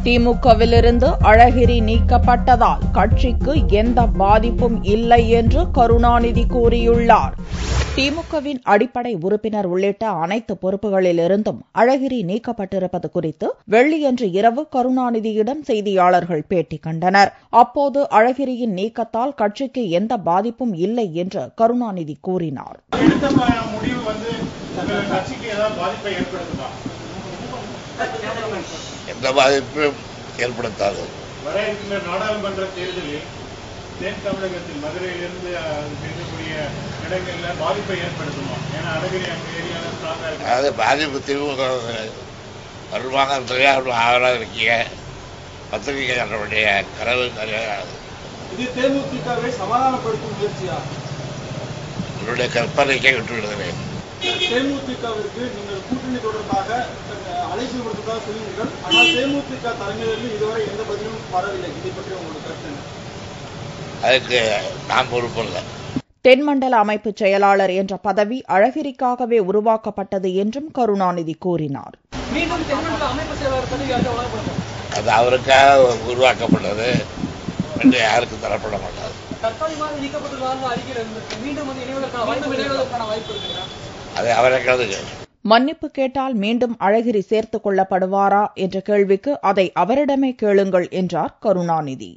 திமுகவிலிருந்து அழகிரி நீக்கப்பட்டதால் கட்சிக்கு எந்த பாதிப்பும் இல்லை என்று கருணாநிதி கூறியுள்ளார். திமுகவின் அடிப்படை உறுப்பினர் உள்ளிட்ட அனைத்து பொறுப்புகளிலிருந்தும் அழகிரி நீக்கப்பட்டிருப்பது குறித்து வெள்ளியன்று இரவு கருணாநிதியிடம் செய்தியாளர்கள் பேட்டி கண்டனர். அப்போது அழகிரியின் நீக்கத்தால் கட்சிக்கு எந்த பாதிப்பும் இல்லை என்று கருணாநிதி கூறினார். எந்த பாதிப்பும் ஏற்படுத்தாது. வர இருக்கின்ற நாடாளுமன்ற தேர்தலில் தென் தமிழகத்தில் மதுரையிலிருந்து இருக்கக்கூடிய இடங்களில் பாதிப்பை ஏற்படுத்துமா? ஏன்னா அழகிரி அந்த ஏரியாவில் அதாவது பாதிப்பு திமுக வருவாங்க ஆவலாக இருக்கீங்க. பத்திரிகையாளருடைய கனவு நிறையாது. இது தேமுதிகவை சமாதானப்படுத்தும் முயற்சியா? என்னுடைய கற்பனைக்கை விட்டுவிடுகிறேன். தேமுதிகவிற்கு நீங்கள் கூட்டணி தொடர்பாக அழைப்பு கொடுத்ததாக சொல்லுங்கள். ஆனால் தேமுதிக தலைமையிலிருந்து இதுவரை எந்த பதிலும் வரவில்லை. இதை பற்றி உங்களோட கருத்து? அதுக்கு நாம் பொறுப்பல்ல. தென்மண்டல அமைப்பு செயலாளர் என்ற பதவி அழகிரிக்காகவே உருவாக்கப்பட்டது என்றும் கருணாநிதி கூறினார். அது அவருக்காக உருவாக்கப்பட்டது என்று யாருக்கும் தரப்பட மாட்டாது. அதை அவரை கலந்துக்க. மன்னிப்பு கேட்டால் மீண்டும் அழகிரி சேர்த்துக் கொள்ளப்படுவாரா என்ற கேள்விக்கு அதை அவரிடமே கேளுங்கள் என்றார் கருணாநிதி.